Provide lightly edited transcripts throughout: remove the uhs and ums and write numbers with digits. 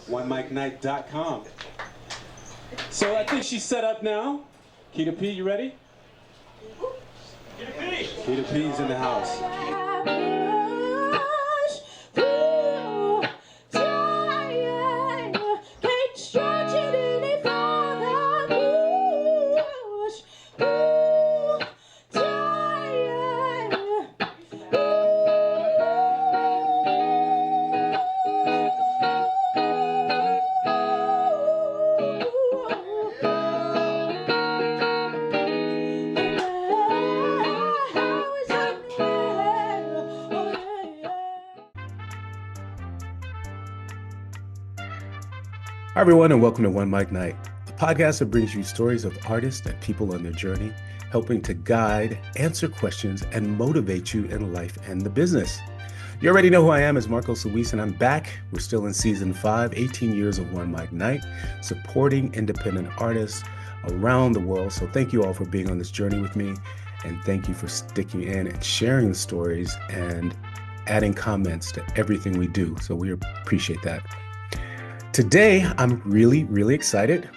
OneMicNite.com. So I think she's set up now. Keita P, you ready? Keita P's in the house. Hi, everyone, and welcome to One Mic Night, a podcast that brings you stories of artists and people on their journey, helping to guide, answer questions, and motivate you in life and the business. You already know who I am as Marcos Luis, and I'm back. We're still in season 5, 18 years of One Mic Night, supporting independent artists around the world. So thank you all for being on this journey with me, and thank you for sticking in and sharing the stories and adding comments to everything we do. So we appreciate that. Today, I'm really excited.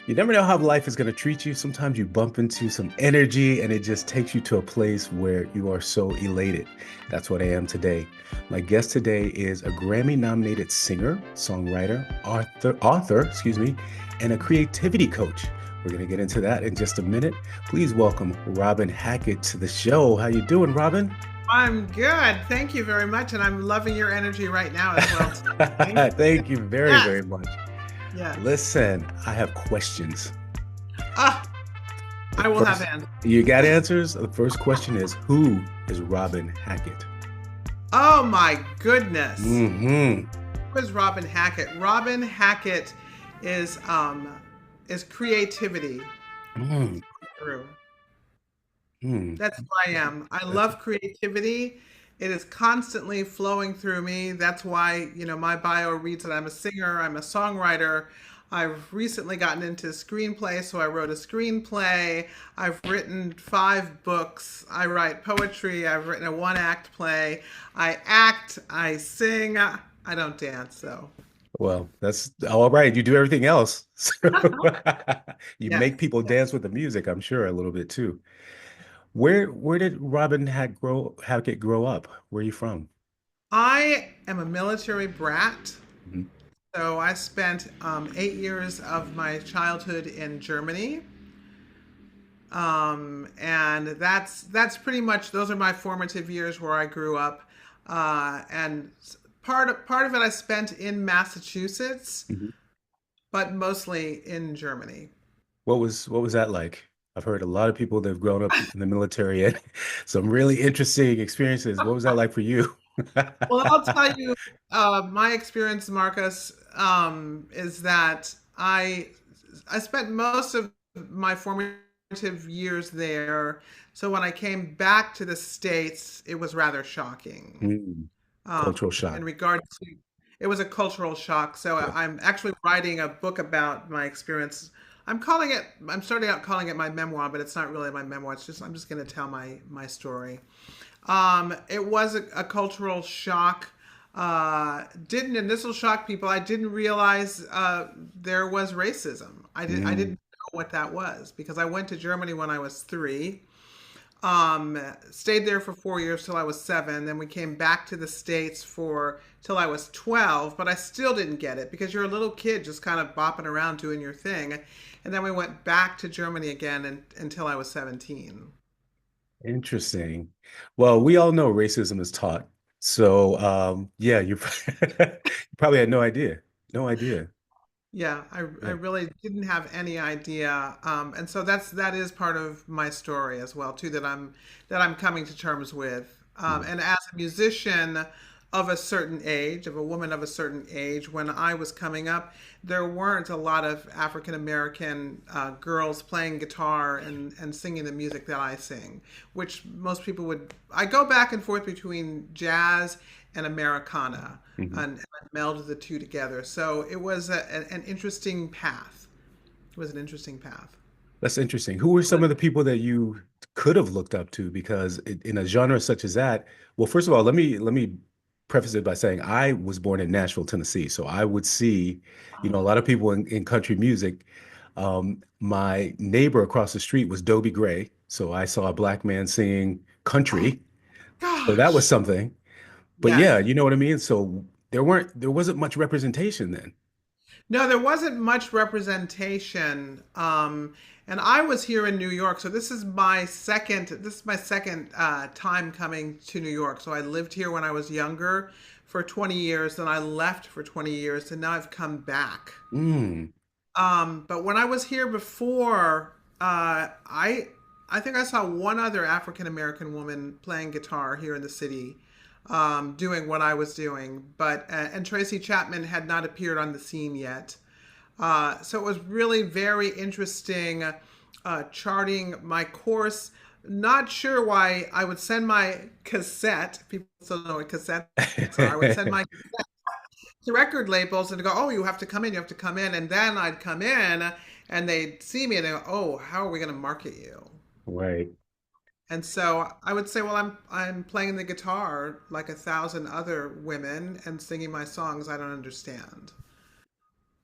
You never know how life is going to treat you. Sometimes you bump into some energy and it just takes you to a place where you are so elated. That's what I am today. My guest today is a Grammy-nominated singer, songwriter, author, and a creativity coach. We're going to get into that in just a minute. Please welcome Robin Hackett to the show. How you doing, Robin? I'm good. Thank you very much. And I'm loving your energy right now as well. Thank you very much. Yeah. Listen, I have questions. I will have answers. You got answers? The first question is, who is Robin Hackett? Oh my goodness. Mm-hmm. Who is Robin Hackett? Robin Hackett is creativity through. That's who I am. I love creativity. It is constantly flowing through me. That's why, my bio reads that I'm a singer, I'm a songwriter. I've recently gotten into screenplay, so I wrote a screenplay. I've written 5 books. I write poetry. I've written a 1-act play. I act, I sing. I don't dance, though. Well, that's all right. You do everything else. You make people dance with the music, I'm sure, a little bit too. Where did Robin Hackett grow up? Where are you from? I am a military brat. Mm-hmm. So I spent 8 years of my childhood in Germany. And that's pretty much, those are my formative years where I grew up. And part of it I spent in Massachusetts, but mostly in Germany. What was that like? I've heard a lot of people that have grown up in the military and some really interesting experiences. What was that like for you? Well, I'll tell you, my experience, Marcus, is that I spent most of my formative years there. So when I came back to the States, it was rather shocking. Cultural shock. In regards to, it was a cultural shock. So I'm actually writing a book about my experience. I'm starting out calling it my memoir, but it's not really my memoir. I'm just going to tell my story. It was a cultural shock. Didn't initial shock people. I didn't realize there was racism. I didn't know what that was because I went to Germany when I was 3. Stayed there for 4 years till I was 7. Then we came back to the States till I was 12, but I still didn't get it because you're a little kid just kind of bopping around doing your thing. And then we went back to Germany again until I was 17. Interesting. Well, we all know racism is taught. So, you probably had no idea. No idea. Yeah, I really didn't have any idea. And so that is part of my story as well, too, that I'm coming to terms with. And as a musician of a certain age, of a woman of a certain age, when I was coming up, there weren't a lot of African American girls playing guitar and singing the music that I sing, which most people would. I go back and forth between jazz and Americana, and I melded the two together. So it was an interesting path. It was an interesting path. That's interesting. Who were some of the people that you could have looked up to? Because in a genre such as that, well, first of all, let me preface it by saying I was born in Nashville, Tennessee. So I would see, a lot of people in country music. My neighbor across the street was Dobie Gray. So I saw a black man singing Oh country. So that was gosh. something. But yeah, Yes. you know what I mean? So there wasn't much representation then. No, there wasn't much representation. And I was here in New York, so this is my second time coming to New York. So I lived here when I was younger for 20 years, then I left for 20 years, and now I've come back. Mm, But when I was here before, I think I saw one other African American woman playing guitar here in the city, doing what I was doing. But and Tracy Chapman had not appeared on the scene yet. So it was really very interesting, charting my course. Not sure why I would send my cassette. People still know what cassettes are. I would send my to record labels and to go, oh, you have to come in, you have to come in. And then I'd come in and they'd see me and they go, oh, how are we going to market you? right. And so I would say, well, I'm playing the guitar like a thousand other women and singing my songs I don't understand.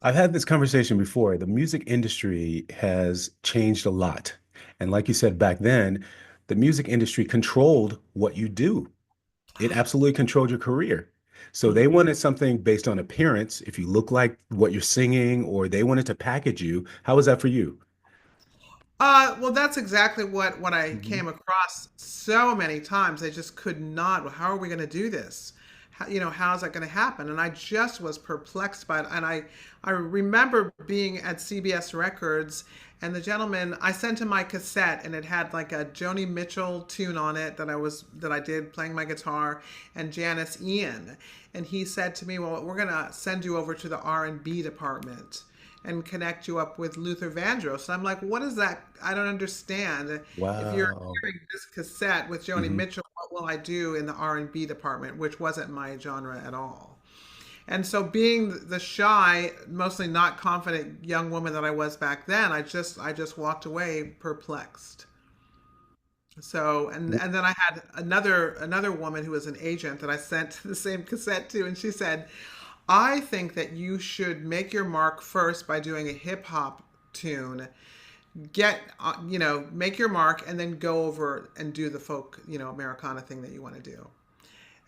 I've had this conversation before. The music industry has changed a lot. And like you said back then, the music industry controlled what you do. It absolutely controlled your career. So they Mhm. wanted something based on appearance. If you look like what you're singing, or they wanted to package you. How was that for you? Well, that's exactly what I Hmm. came across so many times. I just could not. Well, how are we going to do this? How's that going to happen? And I just was perplexed by it. And I remember being at CBS Records, and the gentleman, I sent him my cassette, and it had like a Joni Mitchell tune on it that I did playing my guitar, and Janice Ian. And he said to me, "Well, we're going to send you over to the R&B department and connect you up with Luther Vandross." And I'm like, what is that? I don't understand. If you're Wow. hearing this cassette with Joni Hmm. Mitchell, what will I do in the R&B department, which wasn't my genre at all. And so being the shy, mostly not confident young woman that I was back then, I just walked away perplexed. So and then I had another woman who was an agent that I sent the same cassette to, and she said, I think that you should make your mark first by doing a hip hop tune. Make your mark and then go over and do the folk, Americana thing that you want to do.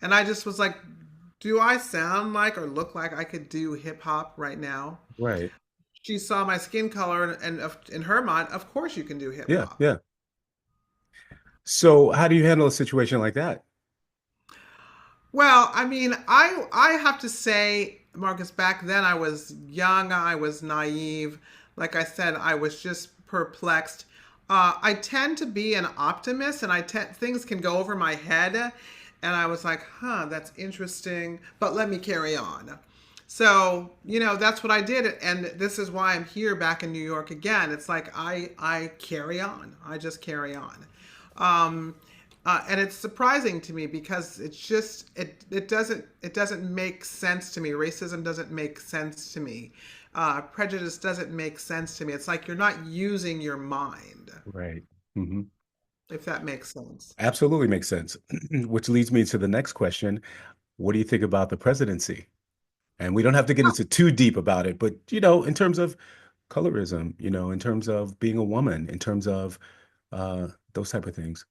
And I just was like, do I sound like or look like I could do hip hop right now? Right. She saw my skin color and in her mind, of course you can do hip Yeah. hop. Yeah. So how do you handle a situation like that? Well, I mean, I have to say, Marcus, back then I was young, I was naive. Like I said, I was just perplexed. I tend to be an optimist, and things can go over my head, and I was like, "Huh, that's interesting," but let me carry on. So, that's what I did, and this is why I'm here back in New York again. It's like I carry on. I just carry on. Um, and it's surprising to me because it doesn't make sense to me. Racism doesn't make sense to me. Prejudice doesn't make sense to me. It's like you're not using your mind, Right. Hmm. if that makes sense. Absolutely makes sense. Which leads me to the next question. What do you think about the presidency? And we don't have to get into too deep about it, but in terms of colorism, in terms of being a woman, in terms of those type of things.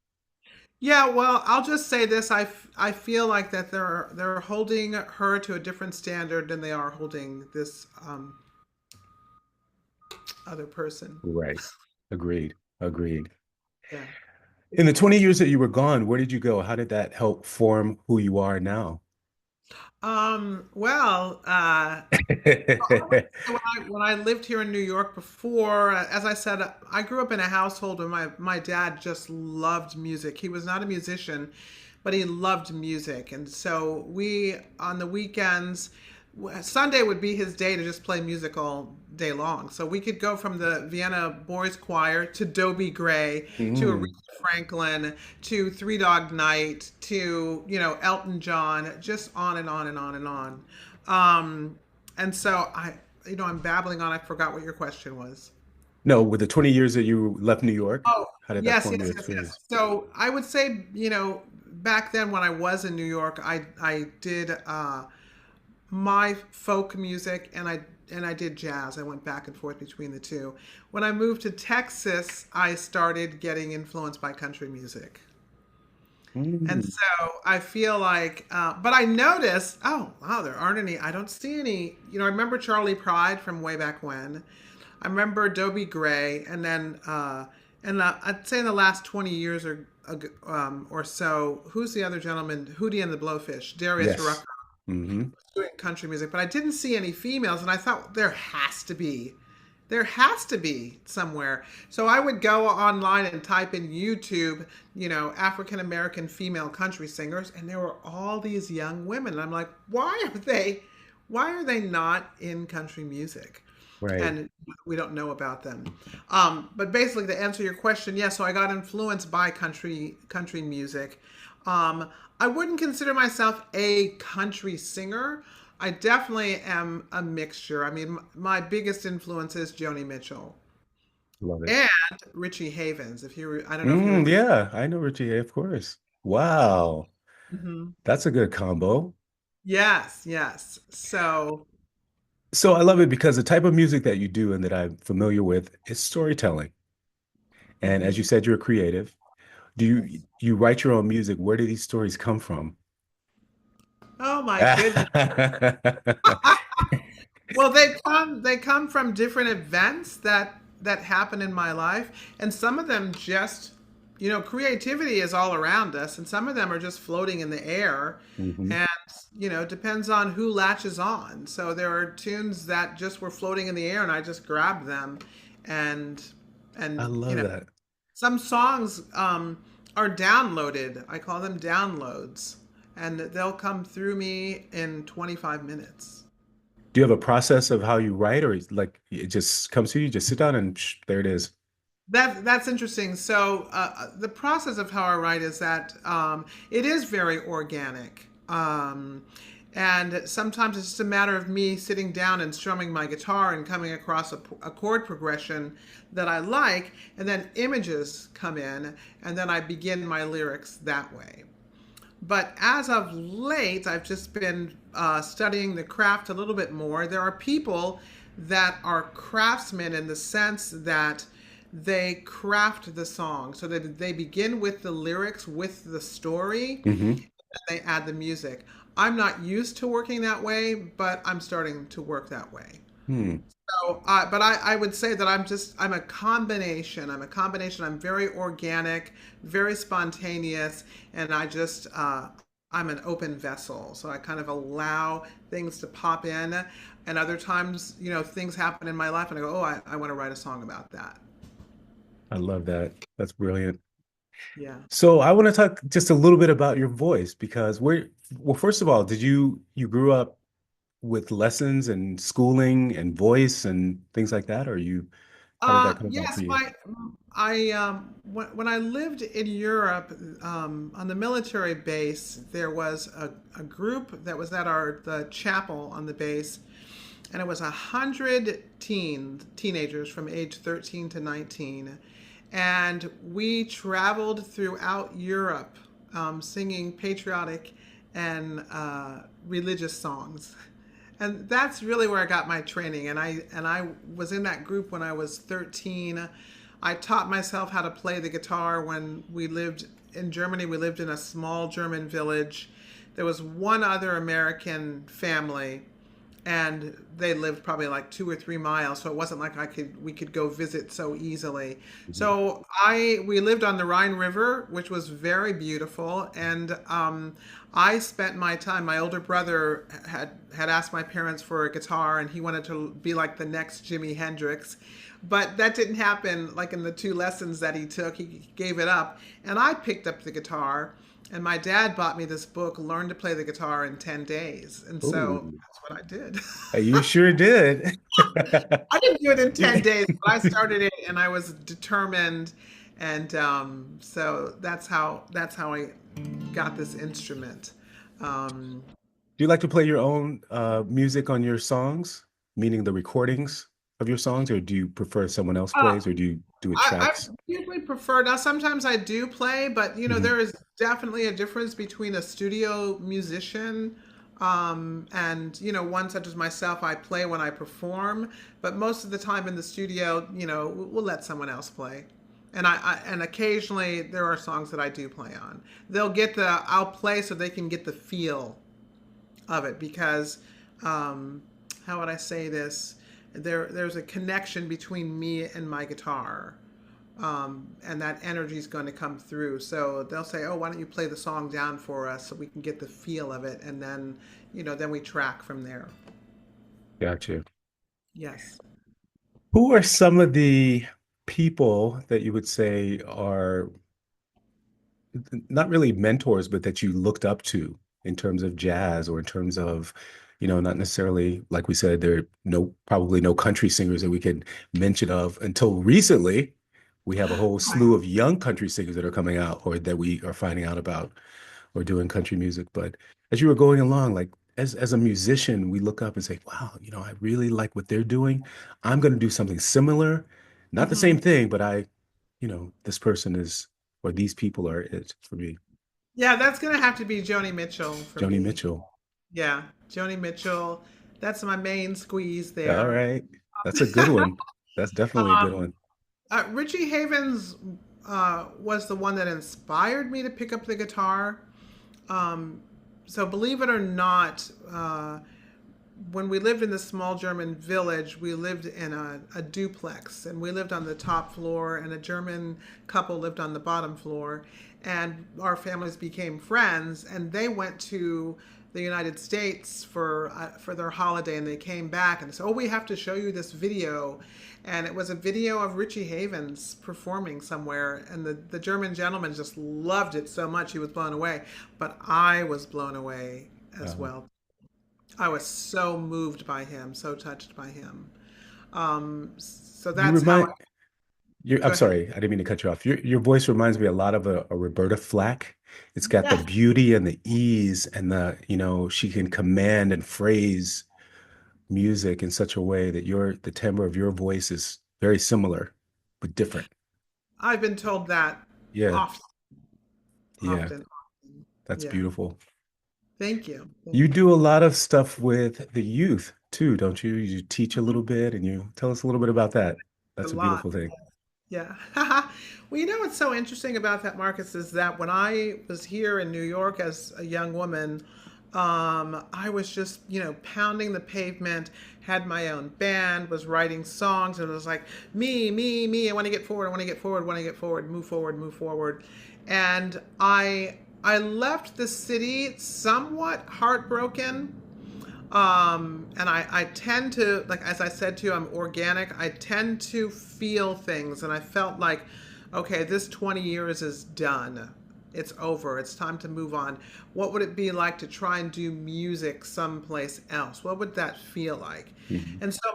Yeah, well, I'll just say this. I feel like that they're holding her to a different standard than they are holding this other person. Right. Agreed. Agreed. Yeah. In the 20 years that you were gone, where did you go? How did that help form who you are now? Well, when I lived here in New York before, as I said, I grew up in a household where my dad just loved music. He was not a musician, but he loved music. And so we, on the weekends, Sunday would be his day to just play music all day long. So we could go from the Vienna Boys Choir to Dobie Gray to Mm, Aretha Franklin to Three Dog Night to, Elton John, just on and on and on and on. And so I'm babbling on. I forgot what your question was. no, with the 20 years that you left New York, Oh, how did that yes, form yes, your yes, yes. experience? So I would say, back then when I was in New York, I did my folk music and I did jazz. I went back and forth between the two. When I moved to Texas, I started getting influenced by country music. And Mm. so I feel like, but I noticed, oh, wow, there aren't any, I don't see any, I remember Charlie Pride from way back when. I remember Dobie Gray, and then, I'd say in the last 20 years or so, who's the other gentleman? Hootie and the Blowfish, Darius Yes. Rucker, Hmm. doing country music, but I didn't see any females, and I thought there has to be somewhere. So I would go online and type in YouTube, African American female country singers, and there were all these young women. And I'm like, why are they not in country music? Right. And we don't know about them. But basically, to answer your question, yes. So I got influenced by country music. I wouldn't consider myself a country singer. I definitely am a mixture. I mean, my biggest influence is Joni Mitchell Love it. and Richie Havens. I don't know if you. Yeah, I know Richie, of course. Wow. Mhm. That's a good combo. Yes, yes. So, So I love it because the type of music that you do and that I'm familiar with is storytelling. And as you mhm. said, you're a creative. Do you write your own music? Where do these stories come from? Oh my goodness. Well, they come from different events that happen in my life, and some of them just, creativity is all around us, and some of them are just floating in the air, Hmm. and depends on who latches on. So there are tunes that just were floating in the air, and I just grabbed them, and I and love that. some songs are downloaded. I call them downloads, and they'll come through me in 25 minutes. Do you have a process of how you write, or like it just comes to you, just sit down and there it is? That's interesting. So the process of how I write is that it is very organic, and sometimes it's just a matter of me sitting down and strumming my guitar and coming across a chord progression that I like, and then images come in, and then I begin my lyrics that way. But as of late, I've just been studying the craft a little bit more. There are people that are craftsmen in the sense that they craft the song. So that they begin with the lyrics, with the story, Hmm. and they add the music. I'm not used to working that way, but I'm starting to work that way. Hmm. So, but I would say that I'm a combination. I'm a combination. I'm very organic, very spontaneous, and I'm an open vessel. So I kind of allow things to pop in, and other times, things happen in my life, and I go, oh, I want to write a song about that. I love that. That's brilliant. Yeah. So I want to talk just a little bit about your voice because well, first of all, did you grew up with lessons and schooling and voice and things like that, or how did that come about for Yes, you? when I lived in Europe, on the military base, there was a group that was at the chapel on the base, and it was 100 teenagers from age 13 to 19, and we traveled throughout Europe, singing patriotic and religious songs. And that's really where I got my training. And I was in that group when I was 13. I taught myself how to play the guitar when we lived in Germany. We lived in a small German village. There was one other American family, and they lived probably like 2 or 3 miles, so it wasn't like we could go visit so easily. Mhm. So we lived on the Rhine River, which was very beautiful, and I spent my time. My older brother had asked my parents for a guitar, and he wanted to be like the next Jimi Hendrix, but that didn't happen. Like in the 2 lessons that he took, he gave it up, and I picked up the guitar. And my dad bought me this book, Learn to Play the Guitar in 10 Days. And so Oh, that's what I did. you sure did. I didn't do it in 10 days, but I started it and I was determined. And so that's how I got this instrument. Um, Do you like to play your own music on your songs, meaning the recordings of your songs, or do you prefer someone else uh, plays, or do you do it I tracks? usually prefer, now sometimes I do play, but Hmm. there is definitely a difference between a studio musician and one such as myself. I play when I perform, but most of the time in the studio, we'll let someone else play. And and occasionally there are songs that I do play on. I'll play so they can get the feel of it because how would I say this? There's a connection between me and my guitar, and that energy is going to come through. So they'll say, "Oh, why don't you play the song down for us so we can get the feel of it?" And then we track from there. Gotcha. Yes. Who are some of the people that you would say are not really mentors, but that you looked up to in terms of jazz or in terms of, not necessarily, like we said, there are probably no country singers that we can mention of until recently. We have a whole slew of young country singers that are coming out or that we are finding out about or doing country music. But as you were going along, like as a musician, we look up and say, wow, I really like what they're doing. I'm going to do something similar, not the same Hmm. thing, but this person is, or these people are it for me. Yeah, that's gonna have to be Joni Mitchell for Joni me. Mitchell. Yeah, Joni Mitchell. That's my main squeeze All there. right. That's a good one. That's definitely a good Um, one. Richie Havens was the one that inspired me to pick up the guitar. Um, so believe it or not, when we lived in this small German village, we lived in a duplex, and we lived on the top floor, and a German couple lived on the bottom floor, and our families became friends, and they went to the United States for their holiday, and they came back and said, "Oh, we have to show you this video," and it was a video of Richie Havens performing somewhere, and the German gentleman just loved it so much he was blown away, but I was blown away as Uh, well. I was so moved by him, so touched by him. So you that's how. remind you Go I'm ahead. sorry, I didn't mean to cut you off. Your voice reminds me a lot of a Roberta Flack. It's got the Yes, beauty and the ease and she can command and phrase music in such a way that the timbre of your voice is very similar, but different. I've been told that Yeah, often, yeah, often, often. that's Yeah. beautiful. Thank you. You Thank you. do a lot of stuff with the youth too, don't you? You teach a Mhm. little bit and you tell us a little bit about that. A That's a lot. beautiful thing. Yeah. Well, what's so interesting about that, Marcus, is that when I was here in New York as a young woman, I was just, pounding the pavement, had my own band, was writing songs, and it was like, me, me, me, I want to get forward, I want to get forward, I want to get forward, move forward, move forward. And I left the city somewhat heartbroken. And I tend to, like, as I said to you, I'm organic. I tend to feel things. And I felt like, okay, this 20 years is done. It's over. It's time to move on. What would it be like to try and do music someplace else? What would that feel like? Mhm. And so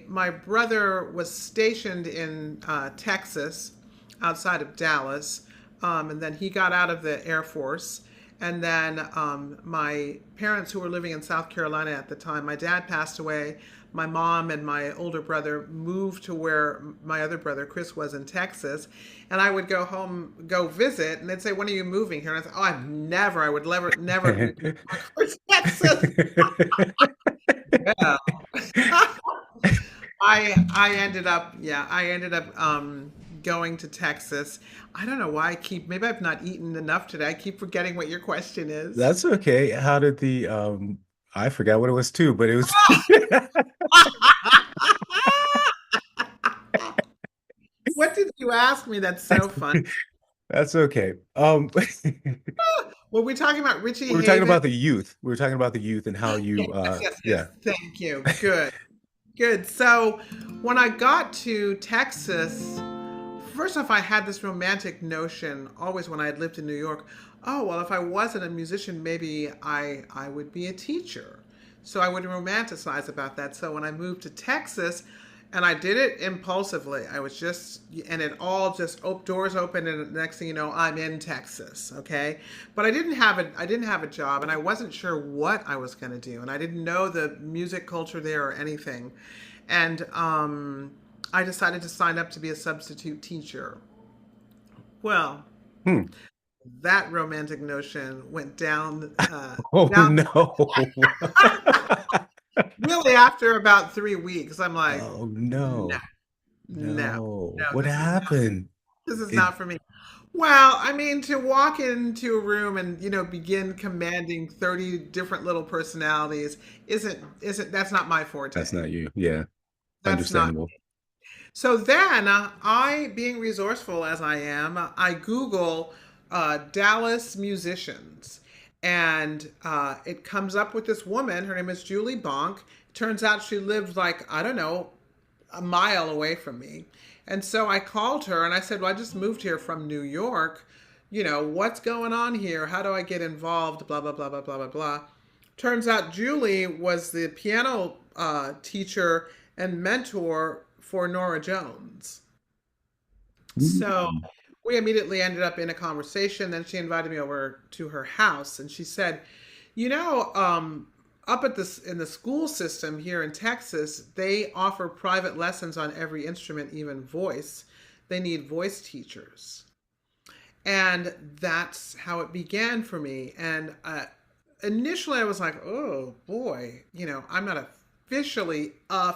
my brother was stationed in Texas, outside of Dallas, and then he got out of the Air Force. And then my parents, who were living in South Carolina at the time, my dad passed away. My mom and my older brother moved to where my other brother, Chris, was in Texas. And I would go home, go visit, and they'd say, "When are you moving here?" And I'd say, "Oh, I would never leave New York for Texas." Yeah. I ended up going to Texas. I don't know why maybe I've not eaten enough today. I keep forgetting what your question is. That's okay. How did I forgot what it was too, but it was What did you ask me? That's so fun. that's okay. Were we talking about Richie We were talking Haven? about the youth. We were talking about the youth and how Yes, you yes, yes. yeah. Thank you. Good, good. So when I got to Texas, first off, I had this romantic notion always when I had lived in New York. Oh, well, if I wasn't a musician, maybe I would be a teacher. So I would romanticize about that. So when I moved to Texas, and I did it impulsively, I was just, and it all just doors opened, and the next thing you know, I'm in Texas. Okay, but I didn't have a job, and I wasn't sure what I was going to do, and I didn't know the music culture there or anything, and I decided to sign up to be a substitute teacher. Well, Hmm. that romantic notion went down Oh down no. really after about 3 weeks. I'm like, Oh no, no. no, No. no, What happened? this is It not for me. Well, I mean, to walk into a room and, begin commanding 30 different little personalities isn't that's not my that's forte. not you. Yeah. That's not. Understandable. So then, I, being resourceful as I am, I Google Dallas musicians, and it comes up with this woman. Her name is Julie Bonk. Turns out she lived like, I don't know, a mile away from me. And so I called her and I said, well, I just moved here from New York. What's going on here? How do I get involved? Blah, blah, blah, blah, blah, blah, blah. Turns out Julie was the piano teacher and mentor for Nora Jones. So Mm. we immediately ended up in a conversation. Then she invited me over to her house and she said, you know, up at this in the school system here in Texas, they offer private lessons on every instrument, even voice. They need voice teachers. And that's how it began for me. And initially I was like, oh boy, I'm not officially, a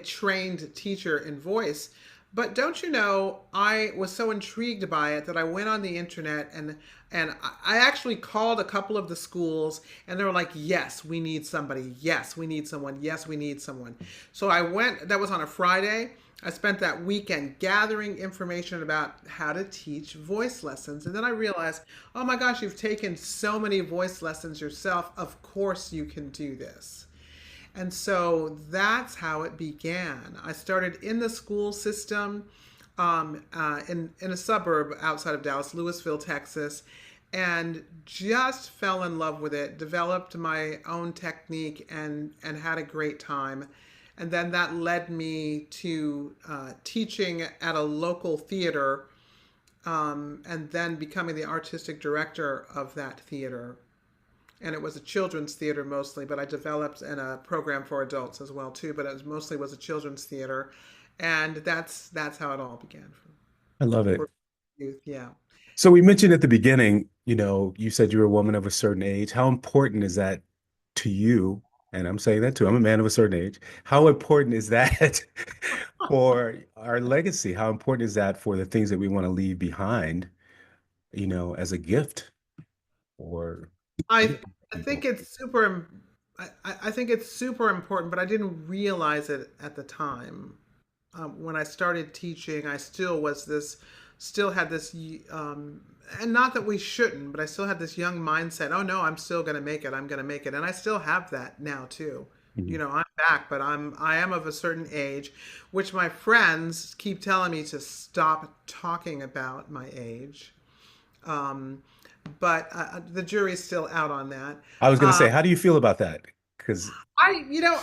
trained teacher in voice. But don't you know, I was so intrigued by it that I went on the internet and I actually called a couple of the schools and they were like, yes, we need somebody. Yes, we need someone. Yes, we need someone. So I went, that was on a Friday. I spent that weekend gathering information about how to teach voice lessons. And then I realized, oh my gosh, you've taken so many voice lessons yourself. Of course you can do this. And so that's how it began. I started in the school system in a suburb outside of Dallas, Lewisville, Texas, and just fell in love with it, developed my own technique, and had a great time. And then that led me to teaching at a local theater, and then becoming the artistic director of that theater. And it was a children's theater mostly, but I developed in a program for adults as well too. But mostly was a children's theater, and that's how it all began I love it. for youth. Yeah. So we mentioned at the beginning, you said you're a woman of a certain age. How important is that to you? And I'm saying that too. I'm a man of a certain age. How important is that for our legacy? How important is that for the things that we want to leave behind, as a gift or I anything I to think people? it's super. I think it's super important, but I didn't realize it at the time. When I started teaching, I still had this, and not that we shouldn't, but I still had this young mindset. Oh no, I'm still going to make it. I'm going to make it, and I still have that now too. Mhm. I'm back, but I am of a certain age, which my friends keep telling me to stop talking about my age. Um, but the jury's still out on that. I was going to Uh, say, how do you feel about that? Because I, you know,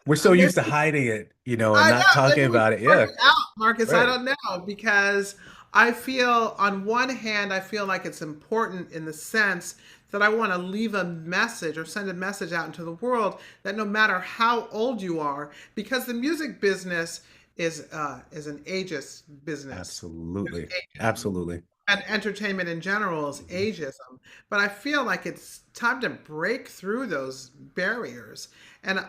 we're so maybe used to hiding it, and I know. not talking Maybe we about it. should work Yeah, it out, Marcus. I right. don't know because I feel, on one hand, I feel like it's important in the sense that I want to leave a message or send a message out into the world that no matter how old you are, because the music business is an ageist business. Absolutely. Ageism. Absolutely. And entertainment in general is Mhm. ageism. But I feel like it's time to break through those barriers. And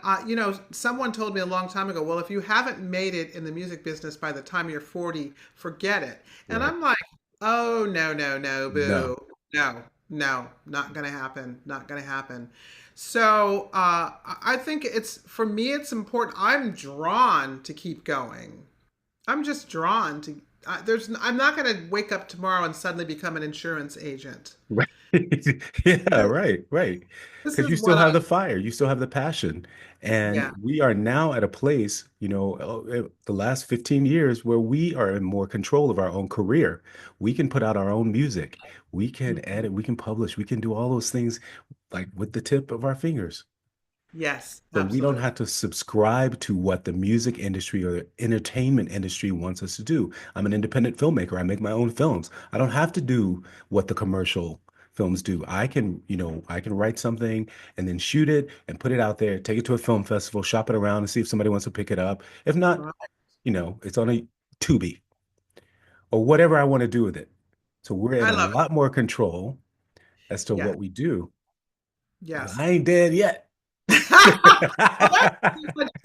someone told me a long time ago, well, if you haven't made it in the music business by the time you're 40, forget it. And Right. I'm like, oh no, no, no, No. boo. No, no, not gonna happen. Not gonna happen. So I think it's for me it's important. I'm drawn to keep going. I'm just drawn to. I'm not going to wake up tomorrow and suddenly become an insurance agent. Right. Yeah, right, right. This Because is you still what have the fire, you still have the passion. yeah, And we are now at a place, the last 15 years where we are in more control of our own career. We can put out our own music. We can Mhm. edit, we can publish, we can do all those things like with the tip of our fingers. Yes, So we don't absolutely. have to subscribe to what the music industry or the entertainment industry wants us to do. I'm an independent filmmaker. I make my own films. I don't have to do what the commercial films do. I can write something and then shoot it and put it out there, take it to a film festival, shop it around and see if somebody wants to pick it up. If not, Right. it's on a Tubi or whatever I want to do with it. So we're in I a love lot more control as to it. Yes, what we do. But yes. I ain't dead yet. Well,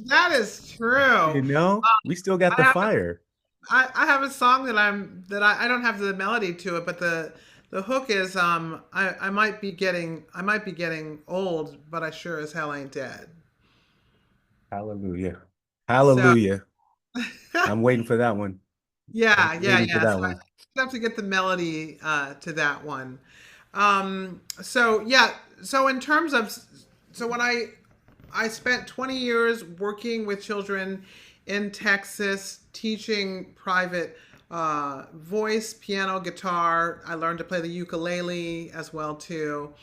that is true. You know, we still got I the have fire. I have a song that I don't have the melody to it, but the hook is I might be getting old, but I sure as hell ain't dead. Hallelujah. So Hallelujah. I'm waiting for that one. I'm waiting for yeah. that So I one. have to get the melody to that one. So yeah, so in terms of so when I spent 20 years working with children in Texas, teaching private voice, piano, guitar. I learned to play the ukulele as well too.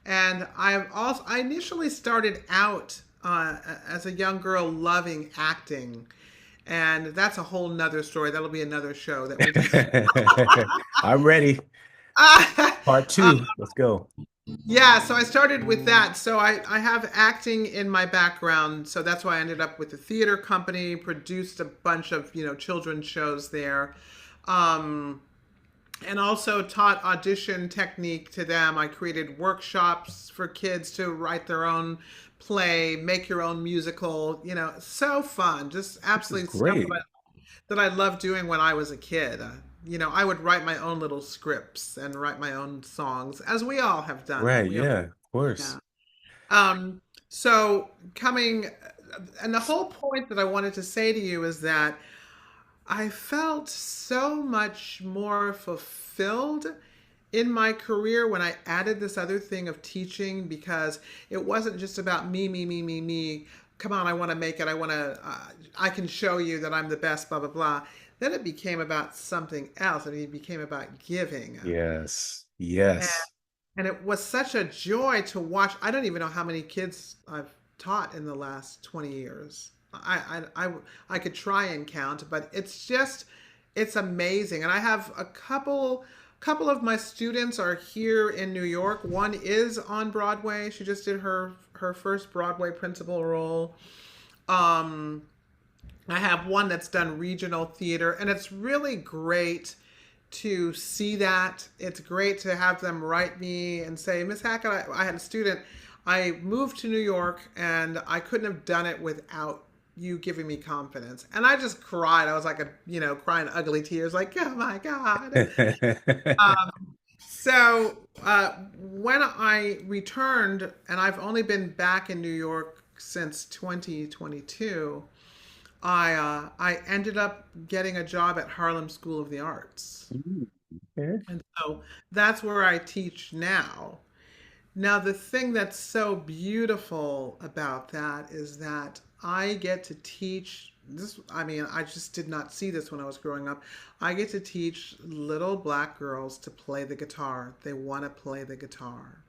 And I initially started out as a young girl loving acting. And that's a whole nother story. That'll be another show that we can. I'm ready. Part two. Let's go. Yeah, so I started with that. So I have acting in my background. So that's why I ended up with the theater company, produced a bunch of, children's shows there. Um, and also taught audition technique to them. I created workshops for kids to write their own play, make your own musical, so fun. Just This is absolutely stuff great. that I loved doing when I was a kid. I would write my own little scripts and write my own songs, as we all have done. Right. Yeah, of Yeah. course. So coming, and the whole point that I wanted to say to you is that I felt so much more fulfilled in my career when I added this other thing of teaching because it wasn't just about me, me, me, me, me. Come on, I want to make it. I can show you that I'm the best, blah, blah, blah. Then it became about something else. And it became about giving. Yes. And, Yes. and it was such a joy to watch. I don't even know how many kids I've taught in the last 20 years. I could try and count, but it's amazing. And I have a couple of my students are here in New York. One is on Broadway. She just did her first Broadway principal role. Um, I have one that's done regional theater, and it's really great to see that. It's great to have them write me and say, Miss Hackett, I had a student. I moved to New York, and I couldn't have done it without you giving me confidence. And I just cried. I was like, crying ugly tears, like, oh my God. When I returned, and I've only been back in New York since 2022, I ended up getting a job at Harlem School of the Arts. Ooh, okay. And so that's where I teach now. Now, the thing that's so beautiful about that is that I get to teach this. I mean, I just did not see this when I was growing up. I get to teach little black girls to play the guitar. They want to play the guitar.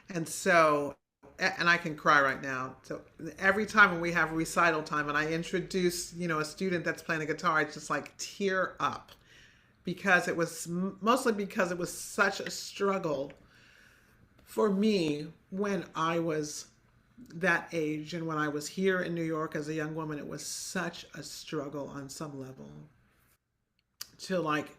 And so, and I can cry right now. So every time when we have recital time and I introduce, a student that's playing the guitar, I just like tear up because it was mostly because it was such a struggle for me when I was that age and when I was here in New York as a young woman. It was such a struggle on some level to like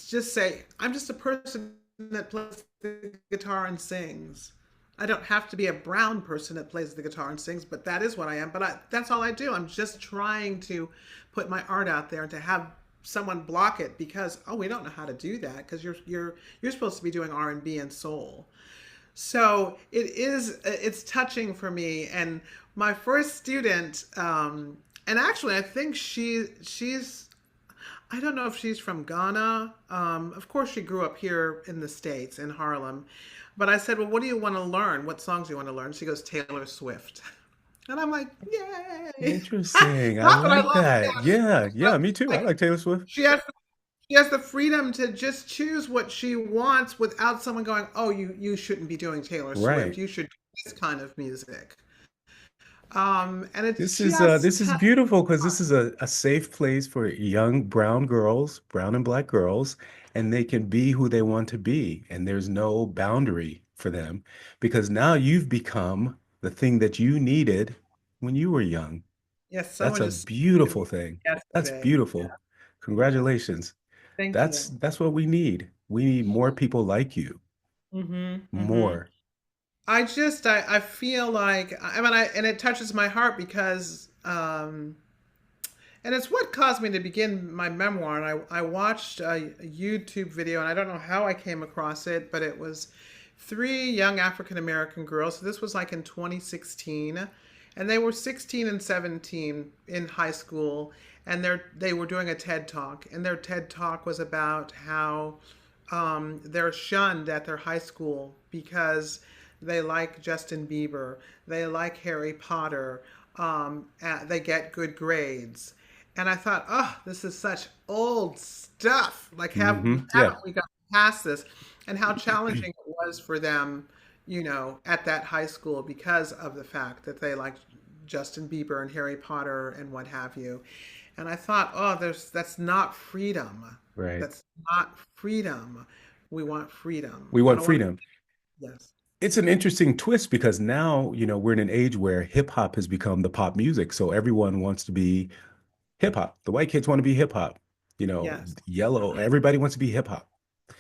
just say, I'm just a person that plays the guitar and sings. I don't have to be a brown person that plays the guitar and sings, but that is what I am. But that's all I do. I'm just trying to put my art out there and to have someone block it because we don't know how to do that because you're supposed to be doing R&B and soul. So it's touching for me. And my first student, and actually I think she's I don't know if she's from Ghana. Of course, she grew up here in the States, in Harlem. But I said, well, what do you want to learn? What songs do you want to learn? She goes, Taylor Swift. And I'm like, yay. Interesting. I Not that I like love that. Taylor Yeah. Swift, Yeah. but Me too. I like like Taylor Swift. she has the freedom to just choose what she wants without someone going, oh, you shouldn't be doing Taylor Swift. Right. You should do this kind of music. And it's This is beautiful because this is a safe place for young brown girls, brown and black girls, and they can be who they want to be. And there's no boundary for them because now you've become the thing that you needed when you were young. yes, That's someone a just spoke to me beautiful thing. That's yesterday. beautiful. Congratulations. Thank That's what we need. We need more people like you. you. More. I feel like I mean I and it touches my heart because and it's what caused me to begin my memoir. And I watched a YouTube video, and I don't know how I came across it, but it was three young African American girls. So this was like in 2016, and they were 16 and 17 in high school, and they were doing a TED talk, and their TED talk was about how they're shunned at their high school because they like Justin Bieber, they like Harry Potter, they get good grades. And I thought, oh, this is such old stuff. Like, Yeah. haven't we got past this? And how challenging it was for them, at that high school because of the fact that they liked Justin Bieber and Harry Potter and what have you. And I thought, oh, that's not freedom. Right. That's not freedom. We want freedom. We I want don't want freedom. yes. It's an interesting twist because now, we're in an age where hip hop has become the pop music. So everyone wants to be hip hop. The white kids want to be hip hop. Yes. Yellow, everybody wants to be hip hop.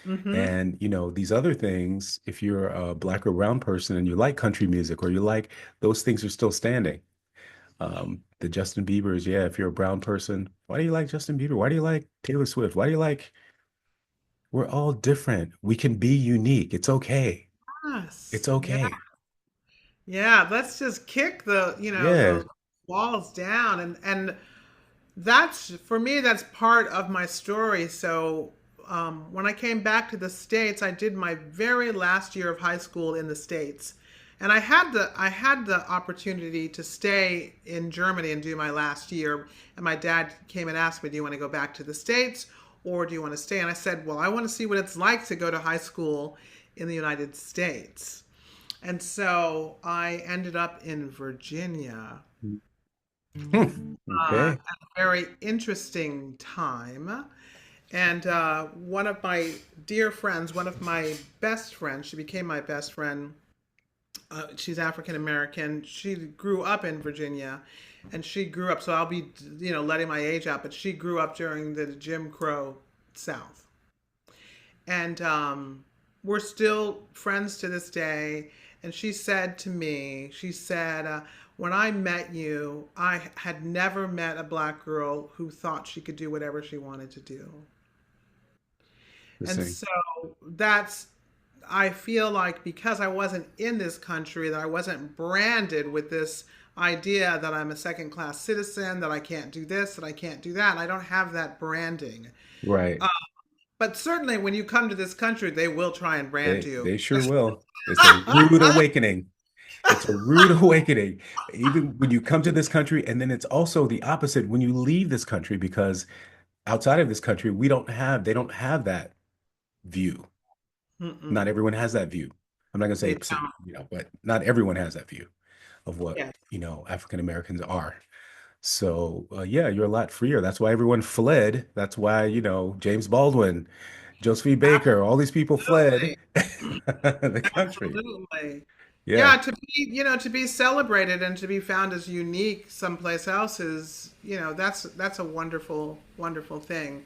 Mm-hmm. And, these other things, if you're a black or brown person and you like country music or you like those things are still standing. The Justin Bieber's, yeah, if you're a brown person, why do you like Justin Bieber? Why do you like Taylor Swift? Why do you like, we're all different. We can be unique. It's okay. Yes. It's Yeah. okay. Yeah. Let's just kick Yeah. those walls down. And that's, for me, that's part of my story. So when I came back to the States, I did my very last year of high school in the States. And I had the opportunity to stay in Germany and do my last year. And my dad came and asked me, "Do you want to go back to the States or do you want to stay?" And I said, "Well, I want to see what it's like to go to high school in the United States." And so I ended up in Virginia Okay. at a very interesting time. And one of my dear friends, one of my best friends, she became my best friend. She's African American. She grew up in Virginia, and she grew up. So I'll be, letting my age out, but she grew up during the Jim Crow South, and we're still friends to this day. And she said to me, she said, when I met you, I had never met a black girl who thought she could do whatever she wanted to do. And Interesting. so that's, I feel like because I wasn't in this country, that I wasn't branded with this idea that I'm a second class citizen, that I can't do this, that I can't do that. I don't have that branding. Right. But certainly when you come to this country, they will try and brand you. They sure will. It's a rude awakening. It's a rude awakening. Even when you come to this country, and then it's also the opposite when you leave this country, because outside of this country, they don't have that view. Not Mm-mm. everyone has that view. I'm not gonna They say, don't. but not everyone has that view of what, Yes. African Americans are. So yeah, you're a lot freer. That's why everyone fled. That's why, James Baldwin, Josephine Baker, all these people fled Absolutely. the country. Absolutely. Yeah. Yeah, to be celebrated and to be found as unique someplace else is, that's a wonderful, wonderful thing.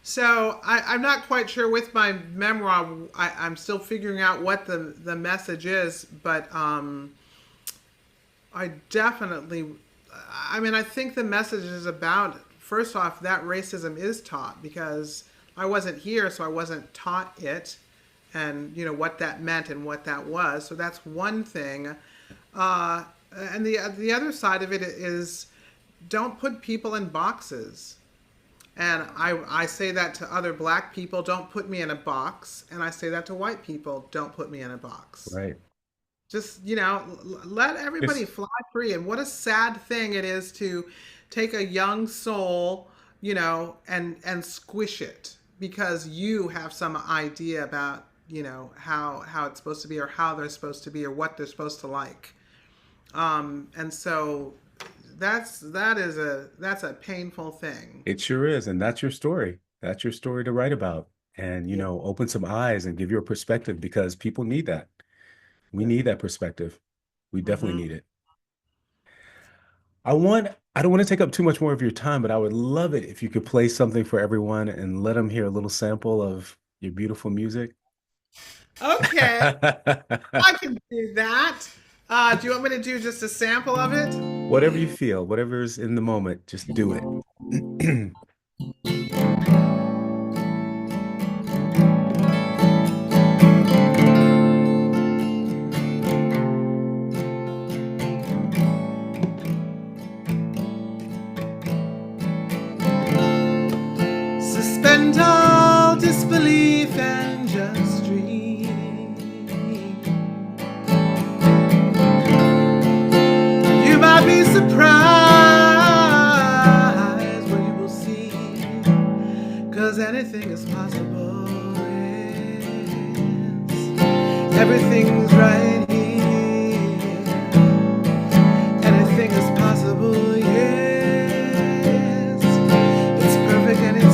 So I'm not quite sure with my memoir. I'm still figuring out what the message is, but I definitely, I mean, I think the message is about, first off, that racism is taught because I wasn't here, so I wasn't taught it and, what that meant and what that was. So that's one thing. Uh, and the other side of it is don't put people in boxes. And I say that to other black people, don't put me in a box. And I say that to white people, don't put me in a box. Right. Just, let everybody It's fly free. And what a sad thing it is to take a young soul, and squish it because you have some idea about, how it's supposed to be or how they're supposed to be or what they're supposed to like. And so that's a painful thing. it sure is, and that's your story. That's your story to write about, and Yeah, open some eyes and give your perspective because people need that. We yeah. need that perspective. We definitely Hmm. need it. I want I don't want to take up too much more of your time, but I would love it if you could play something for everyone and let them hear a little sample of your beautiful music. Okay, I can do that. Do you want me to do just a sample of it? Whatever you feel, whatever's in the moment, just do it. Suspend all disbelief and just dream. You might be surprised what you will see, 'cause anything is possible. Yes. Everything's right here. Anything is possible, yes. It's perfect and it's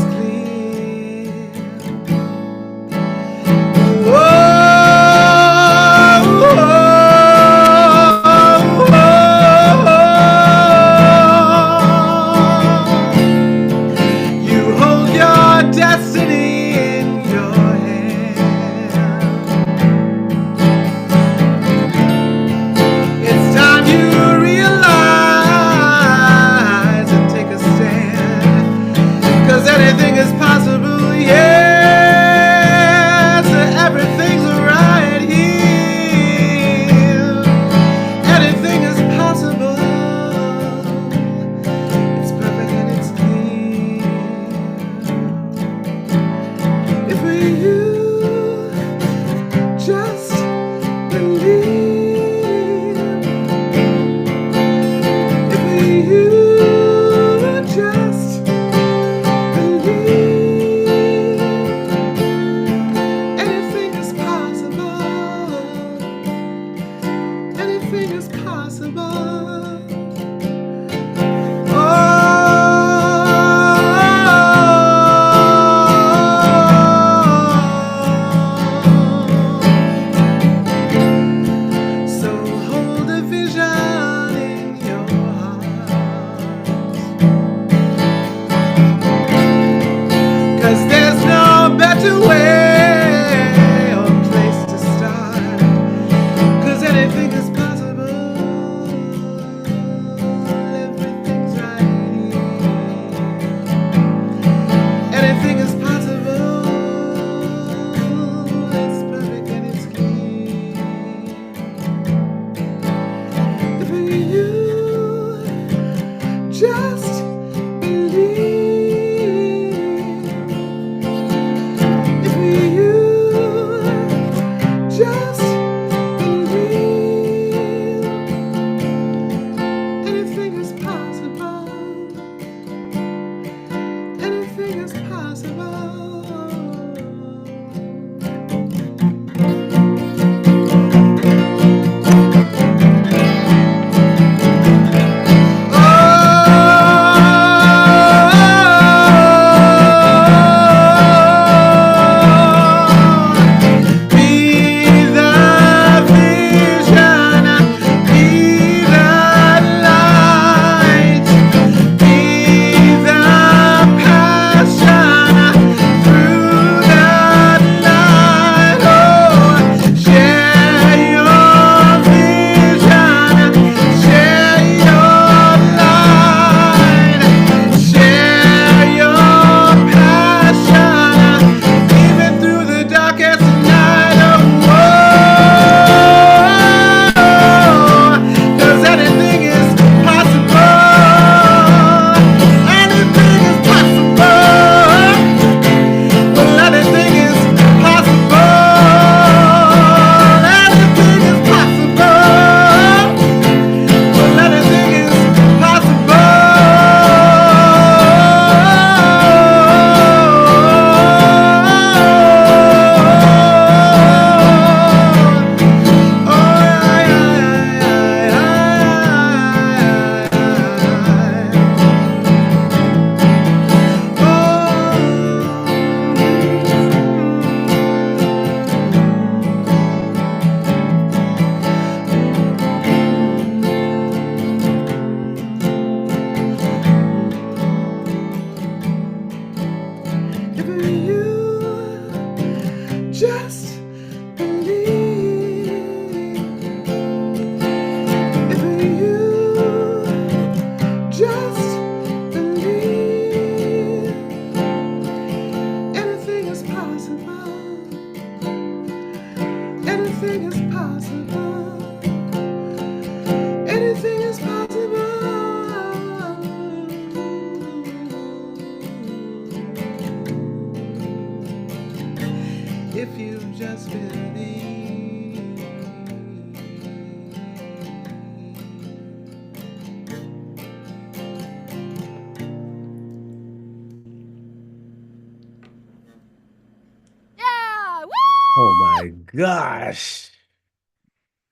my gosh.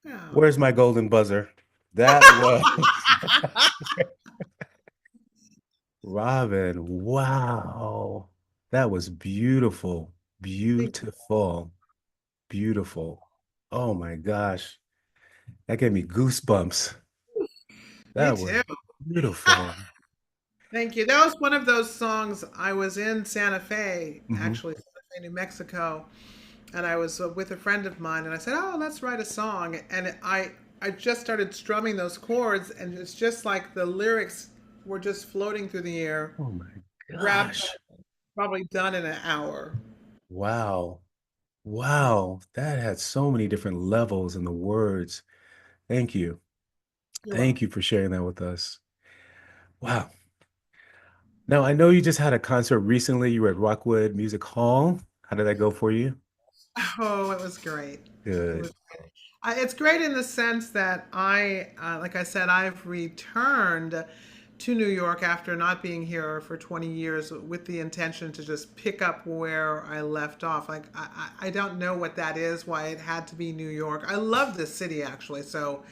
Yeah. Where's my golden buzzer? That was Robin. Wow. That was beautiful. Beautiful. Beautiful. Oh my gosh. That gave me goosebumps. Me That was too. beautiful. Thank you. That was one of those songs. I was in Santa Fe, Hmm. actually, Santa Fe, New Mexico, and I was with a friend of mine, and I said, "Oh, let's write a song." And I just started strumming those chords, and it's just like the lyrics were just floating through the air. Oh my Wrapped, gosh. probably done in an hour. Wow. Wow. That had so many different levels in the words. Thank you. You're Thank welcome. you for sharing that with us. Wow. Now, I know you just had a concert recently. You were at Rockwood Music Hall. How did that go for you? Oh, it was great. It Good. was. It's great in the sense that like I said, I've returned to New York after not being here for 20 years with the intention to just pick up where I left off. Like, I don't know what that is, why it had to be New York. I love this city, actually. So,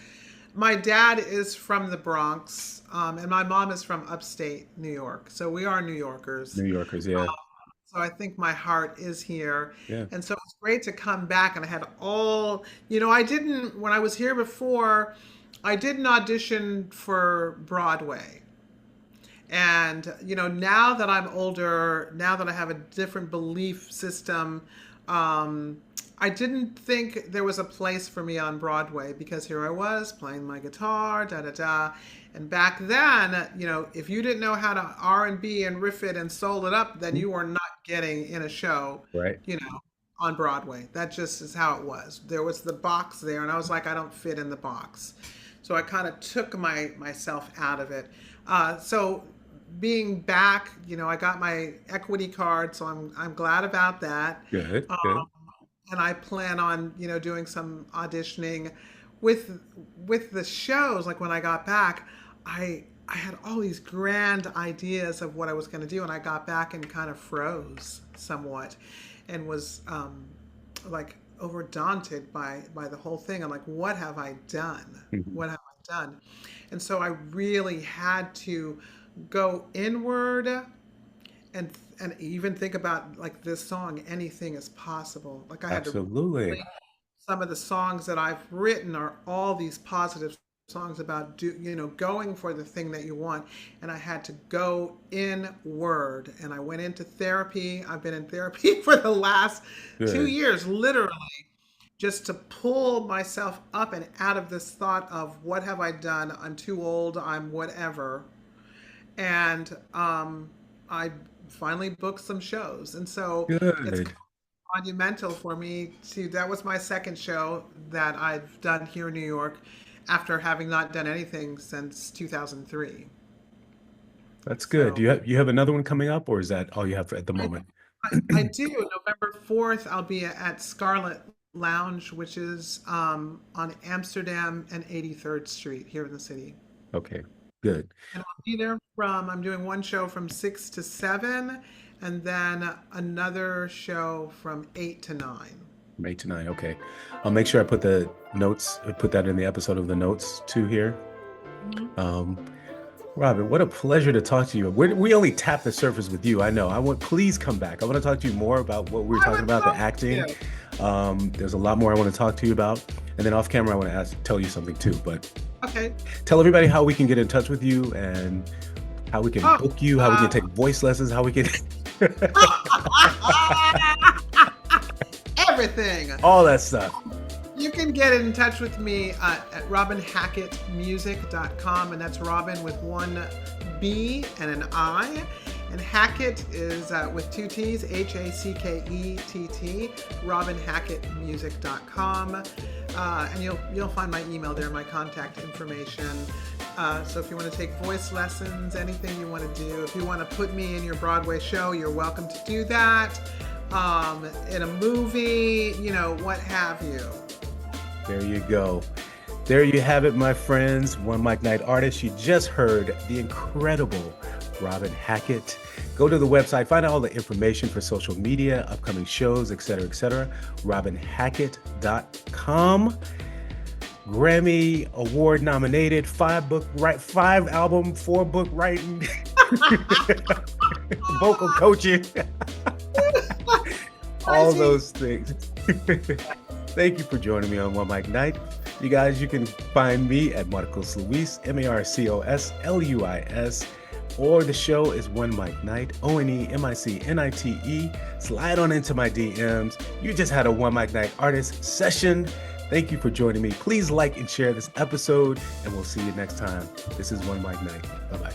my dad is from the Bronx, and my mom is from upstate New York. So, we are New Yorkers. New Yorkers, yeah. So I think my heart is here. Yeah. And so it's great to come back. And I had I didn't, when I was here before, I didn't audition for Broadway. And, now that I'm older, now that I have a different belief system, I didn't think there was a place for me on Broadway because here I was playing my guitar, da da da. And back then, if you didn't know how to R&B and riff it and soul it up, then you were not getting in a show, Right. on Broadway. That just is how it was. There was the box there, and I was like, I don't fit in the box. So I kind of took myself out of it. So being back, I got my equity card, so I'm glad about that. Good. Good. And I plan on, doing some auditioning with the shows. Like when I got back, I had all these grand ideas of what I was going to do, and I got back and kind of froze somewhat, and was like overdaunted by the whole thing. I'm like, what have I done? Mhm. What have I done? And so I really had to go inward and even think about like this song, anything is possible. Like I had to Absolutely. some of the songs that I've written are all these positive songs about going for the thing that you want, and I had to go inward, and I went into therapy. I've been in therapy for the last 2 Good. years, literally, just to pull myself up and out of this thought of what have I done? I'm too old. I'm whatever, and I finally booked some shows, and so it's Good. monumental for me to that was my second show that I've done here in New York after having not done anything since 2003. That's good. Do So you have another one coming up, or is that all you have at the I, moment? I do. November 4th, I'll be at Scarlet Lounge, which is on Amsterdam and 83rd Street here in the city. Okay. Good. And I'll be there I'm doing one show from 6 to 7, and then another show from 8 to 9. May tonight. Okay. I'll make sure I put the notes, put that in the episode of the notes too here. Mhm. Um, Robin, what a pleasure to talk to you. We only tapped the surface with you. I know. Please come back. I want to talk to you more about what we were I talking would about, the love acting. to. There's a lot more I want to talk to you about. And then off camera, I want to tell you something too. But Okay. tell everybody how we can get in touch with you and how we can Oh, book you, how we can take voice lessons, how we can everything. all that stuff. You can get in touch with me at robinhackettmusic.com, and that's Robin with one B and an I. And Hackett is with two T's, Hackett, robinhackettmusic.com. And you'll find my email there, my contact information. So if you want to take voice lessons, anything you want to do, if you want to put me in your Broadway show, you're welcome to do that. In a movie, what have you. There you go. There you have it, my friends. OneMicNite artist. You just heard the incredible Robin Hackett. Go to the website, find out all the information for social media, upcoming shows, etc., etc. RobinHackett.com. Grammy Award nominated, 5 album, 4 book writing, vocal coaching, all those things. Thank you for joining me on One Mic Night. You guys, you can find me at Marcos Luis, MarcosLuis, or the show is OneMicNite, OneMicNite. Slide on into my DMs. You just had a One Mic Night artist session. Thank you for joining me. Please like and share this episode, and we'll see you next time. This is One Mic Night. Bye-bye.